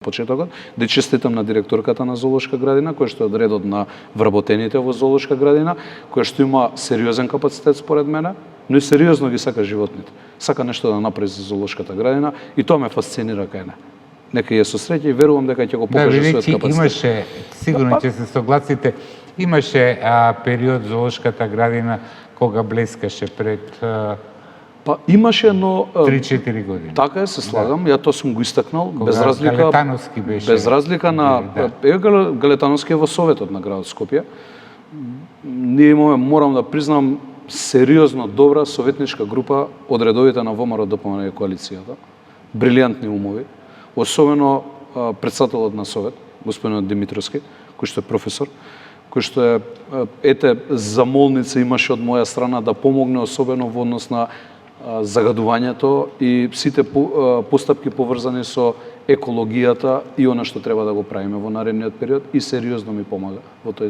почетокот, да честитам на директорката на Зоолошка градина, која што е од редот на вработените во Зоолошка градина, која што има сериозен капацитет според мене, но и сериозно ги сака животните. Сака нешто да направи за Зоолошката градина и тоа ме фасцинира кај неа. Нека ја со среќа и верувам дека ќе го покаже својот капацитет. Имаше, сигурно ќе се согласите, имаше период Зоолошката градина кога блескаше пред имаше, но 3-4 години. Така е, се слагам, ја тоа сум го истакнал, без разлика. Галетановски беше. Без разлика на Галетановски во Советот на градот Скопје. Ние имаме, морам да признам, сериозно добра советничка група од редовите на ВМРО ДПМН и коалицијата. Брилијантни умови, особено претседателот на Совет, господинот Димитровски, кој што е професор, кој што е замолница имаше од моја страна да помогне особено во однос на загадувањето и сите постапки поврзани со екологијата и она што треба да го правиме во наредниот период и сериозно ми помага во тој